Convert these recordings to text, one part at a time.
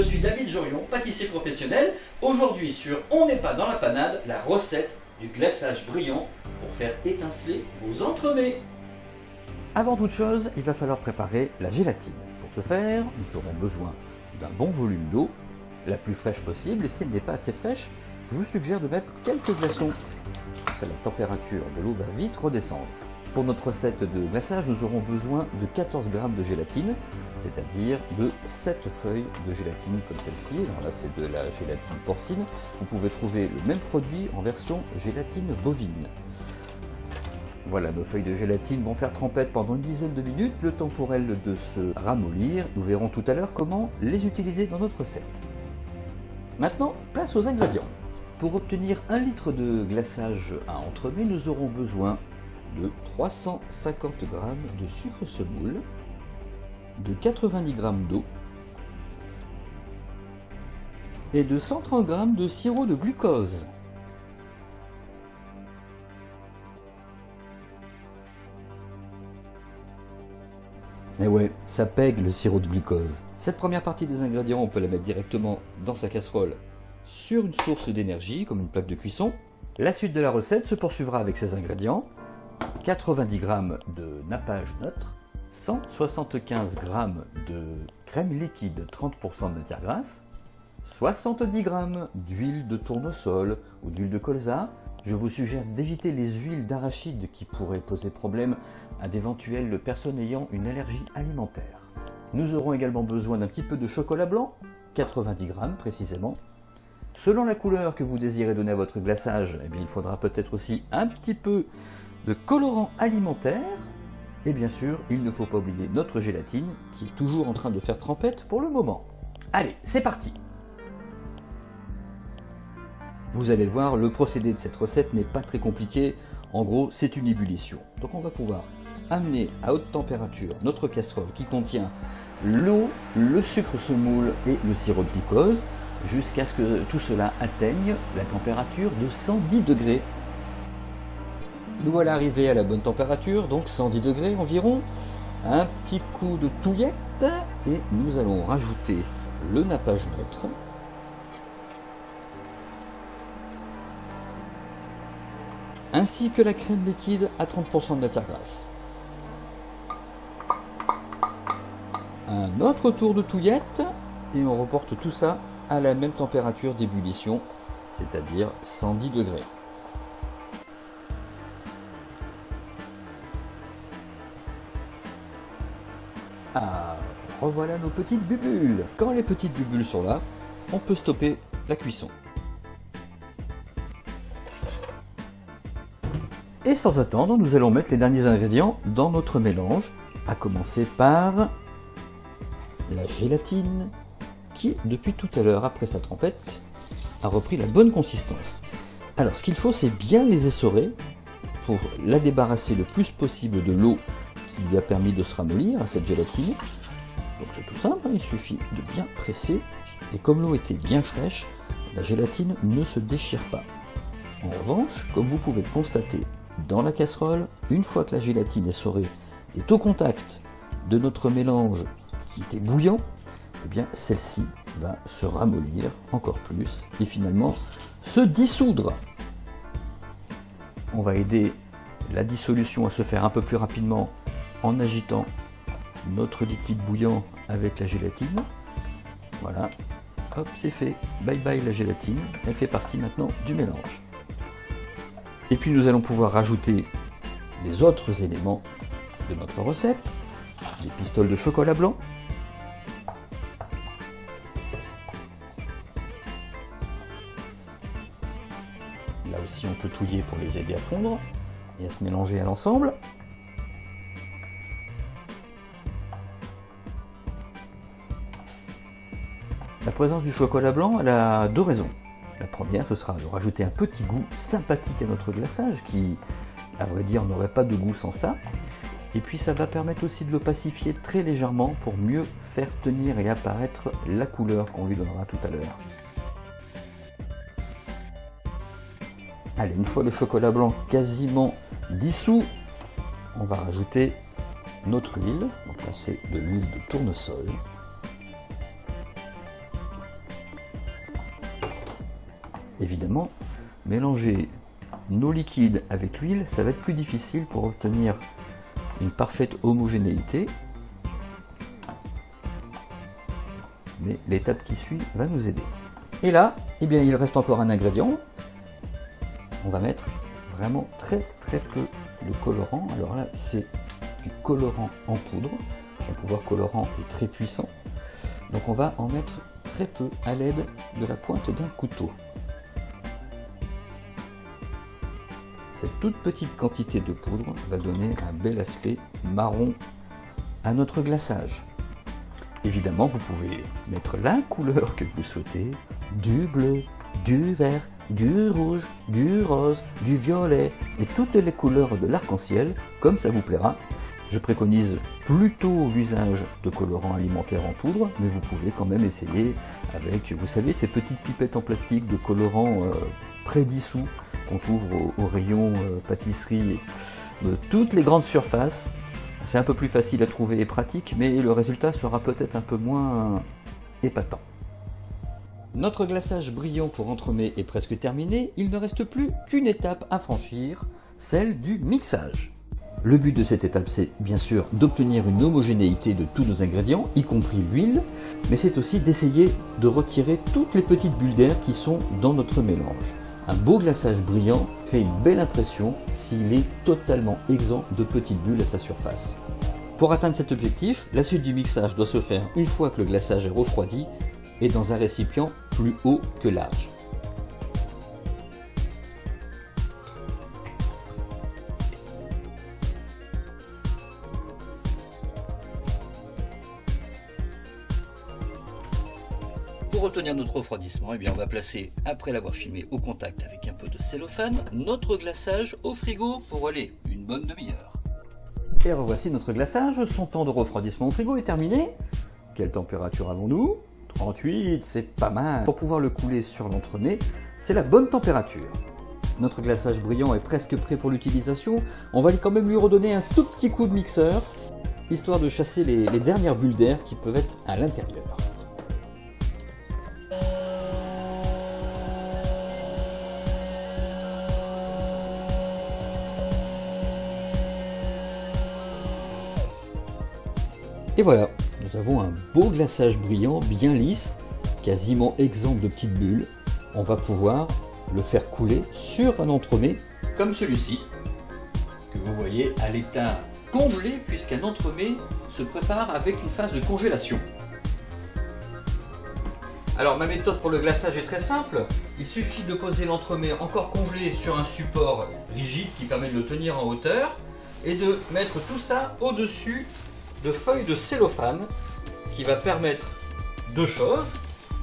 suis David Jorion, pâtissier professionnel. Aujourd'hui sur On n'est pas dans la panade, la recette du glaçage brillant pour faire étinceler vos entremets. Avant toute chose, il va falloir préparer la gélatine. Pour ce faire, nous aurons besoin d'un bon volume d'eau, la plus fraîche possible, et si elle n'est pas assez fraîche, je vous suggère de mettre quelques glaçons. La température de l'eau va vite redescendre. Pour notre recette de glaçage, nous aurons besoin de 14 g de gélatine, c'est-à-dire de 7 feuilles de gélatine comme celle-ci. Alors là, c'est de la gélatine porcine. Vous pouvez trouver le même produit en version gélatine bovine. Voilà, nos feuilles de gélatine vont faire trempette pendant une dizaine de minutes, le temps pour elles de se ramollir. Nous verrons tout à l'heure comment les utiliser dans notre recette. Maintenant, place aux ingrédients. Pour obtenir 1 litre de glaçage à entremets, nous aurons besoin de 350 g de sucre semoule, de 90 g d'eau et de 130 g de sirop de glucose. Et ouais, ça pègue le sirop de glucose. Cette première partie des ingrédients, on peut la mettre directement dans sa casserole sur une source d'énergie, comme une plaque de cuisson. La suite de la recette se poursuivra avec ces ingrédients. 90 g de nappage neutre, 175 g de crème liquide 30% de matière grasse, 70 g d'huile de tournesol ou d'huile de colza. Je vous suggère d'éviter les huiles d'arachide qui pourraient poser problème à d'éventuelles personnes ayant une allergie alimentaire. Nous aurons également besoin d'un petit peu de chocolat blanc, 90 g précisément. Selon la couleur que vous désirez donner à votre glaçage, eh bien, il faudra peut-être aussi un petit peu de colorant alimentaire. Et bien sûr, il ne faut pas oublier notre gélatine qui est toujours en train de faire trempette pour le moment. Allez, c'est parti! Vous allez le voir, le procédé de cette recette n'est pas très compliqué. En gros, c'est une ébullition. Donc on va pouvoir amener à haute température notre casserole qui contient l'eau, le sucre semoule et le sirop de glucose jusqu'à ce que tout cela atteigne la température de 110 degrés. Nous voilà arrivés à la bonne température, donc 110 degrés environ. Un petit coup de touillette et nous allons rajouter le nappage neutre. Ainsi que la crème liquide à 30% de matière grasse. Un autre tour de touillette et on reporte tout ça à la même température d'ébullition, c'est-à-dire 110 degrés. Ah, revoilà nos petites bulles. Quand les petites bulles sont là, on peut stopper la cuisson. Et sans attendre, nous allons mettre les derniers ingrédients dans notre mélange, à commencer par la gélatine, qui, depuis tout à l'heure, après sa trempette, a repris la bonne consistance. Alors, ce qu'il faut, c'est bien les essorer pour la débarrasser le plus possible de l'eau qui lui a permis de se ramollir à cette gélatine. Donc c'est tout simple, il suffit de bien presser, et comme l'eau était bien fraîche, la gélatine ne se déchire pas. En revanche, comme vous pouvez le constater dans la casserole, une fois que la gélatine essorée est au contact de notre mélange qui était bouillant, eh bien celle-ci va se ramollir encore plus et finalement se dissoudre. On va aider la dissolution à se faire un peu plus rapidement en agitant notre liquide bouillant avec la gélatine. Voilà, hop, c'est fait. Bye bye la gélatine, elle fait partie maintenant du mélange. Et puis nous allons pouvoir rajouter les autres éléments de notre recette, les pistoles de chocolat blanc, là aussi on peut touiller pour les aider à fondre et à se mélanger à l'ensemble. La présence du chocolat blanc, elle a deux raisons. La première, ce sera de rajouter un petit goût sympathique à notre glaçage qui, à vrai dire, n'aurait pas de goût sans ça. Et puis ça va permettre aussi de le pacifier très légèrement pour mieux faire tenir et apparaître la couleur qu'on lui donnera tout à l'heure. Allez, une fois le chocolat blanc quasiment dissous, on va rajouter notre huile. Donc là, c'est de l'huile de tournesol. évidemment, mélanger nos liquides avec l'huile, ça va être plus difficile pour obtenir une parfaite homogénéité. Mais l'étape qui suit va nous aider. Et là, eh bien, il reste encore un ingrédient. On va mettre vraiment très peu de colorant. Alors là, c'est du colorant en poudre. Son pouvoir colorant est très puissant. Donc on va en mettre très peu à l'aide de la pointe d'un couteau. Cette toute petite quantité de poudre va donner un bel aspect marron à notre glaçage. Évidemment, vous pouvez mettre la couleur que vous souhaitez, du bleu, du vert, du rouge, du rose, du violet et toutes les couleurs de l'arc-en-ciel, comme ça vous plaira. Je préconise plutôt l'usage de colorants alimentaires en poudre, mais vous pouvez quand même essayer avec, vous savez, ces petites pipettes en plastique de colorants prédissous qu'on trouve au rayon pâtisserie de toutes les grandes surfaces. C'est un peu plus facile à trouver et pratique, mais le résultat sera peut-être un peu moins épatant. Notre glaçage brillant pour entremets est presque terminé, il ne reste plus qu'une étape à franchir, celle du mixage. Le but de cette étape, c'est bien sûr d'obtenir une homogénéité de tous nos ingrédients, y compris l'huile, mais c'est aussi d'essayer de retirer toutes les petites bulles d'air qui sont dans notre mélange. Un beau glaçage brillant fait une belle impression s'il est totalement exempt de petites bulles à sa surface. Pour atteindre cet objectif, la suite du mixage doit se faire une fois que le glaçage est refroidi et dans un récipient plus haut que large. Pour obtenir notre refroidissement, eh bien on va placer, après l'avoir filmé au contact avec un peu de cellophane, notre glaçage au frigo pour aller une bonne demi-heure. Et revoici notre glaçage, son temps de refroidissement au frigo est terminé. Quelle température avons-nous? 38, c'est pas mal. Pour pouvoir le couler sur l'entremet, c'est la bonne température. Notre glaçage brillant est presque prêt pour l'utilisation. On va quand même lui redonner un tout petit coup de mixeur, histoire de chasser les dernières bulles d'air qui peuvent être à l'intérieur. Et voilà, nous avons un beau glaçage brillant, bien lisse, quasiment exempt de petites bulles. On va pouvoir le faire couler sur un entremet comme celui-ci, que vous voyez à l'état congelé, puisqu'un entremet se prépare avec une phase de congélation. Alors ma méthode pour le glaçage est très simple, il suffit de poser l'entremet encore congelé sur un support rigide qui permet de le tenir en hauteur et de mettre tout ça au-dessus de feuilles de cellophane qui va permettre deux choses: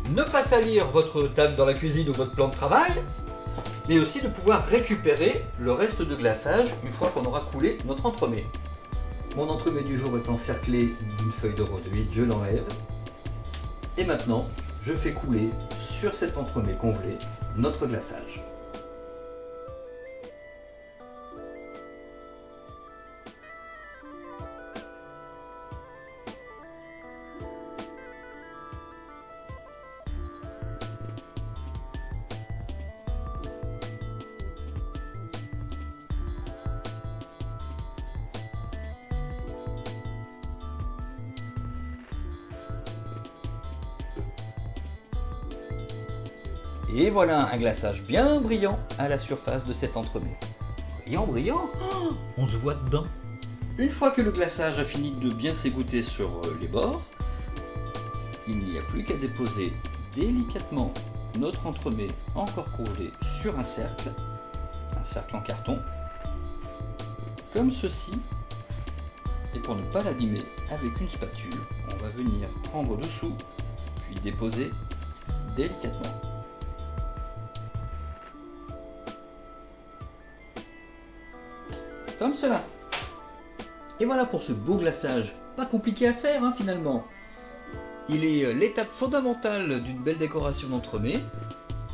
ne pas salir votre table dans la cuisine ou votre plan de travail, mais aussi de pouvoir récupérer le reste de glaçage une fois qu'on aura coulé notre entremet. Mon entremet du jour est encerclé d'une feuille de rhodioïde, je l'enlève. Et maintenant, je fais couler sur cet entremet congelé notre glaçage. Et voilà un glaçage bien brillant à la surface de cet entremet. Brillant, brillant, oh, on se voit dedans. Une fois que le glaçage a fini de bien s'égoutter sur les bords, il n'y a plus qu'à déposer délicatement notre entremet encore congelé sur un cercle en carton, comme ceci. Et pour ne pas l'abîmer avec une spatule, on va venir prendre dessous, puis déposer délicatement. Comme cela. Et voilà pour ce beau glaçage. Pas compliqué à faire hein, finalement. Il est l'étape fondamentale d'une belle décoration d'entremet,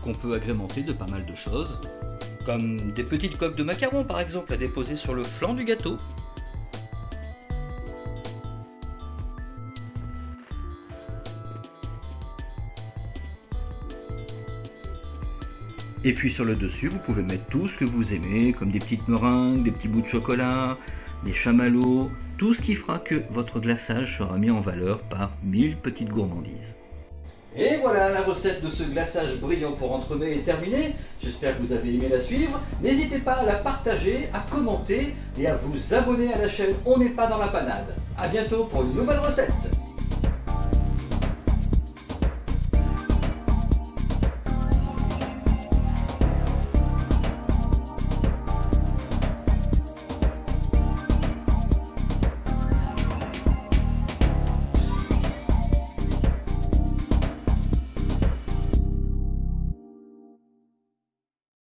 qu'on peut agrémenter de pas mal de choses, comme des petites coques de macarons par exemple à déposer sur le flanc du gâteau. Et puis sur le dessus, vous pouvez mettre tout ce que vous aimez, comme des petites meringues, des petits bouts de chocolat, des chamallows, tout ce qui fera que votre glaçage sera mis en valeur par 1000 petites gourmandises. Et voilà, la recette de ce glaçage brillant pour entremets est terminée. J'espère que vous avez aimé la suivre. N'hésitez pas à la partager, à commenter et à vous abonner à la chaîne On n'est pas dans la panade. A bientôt pour une nouvelle recette.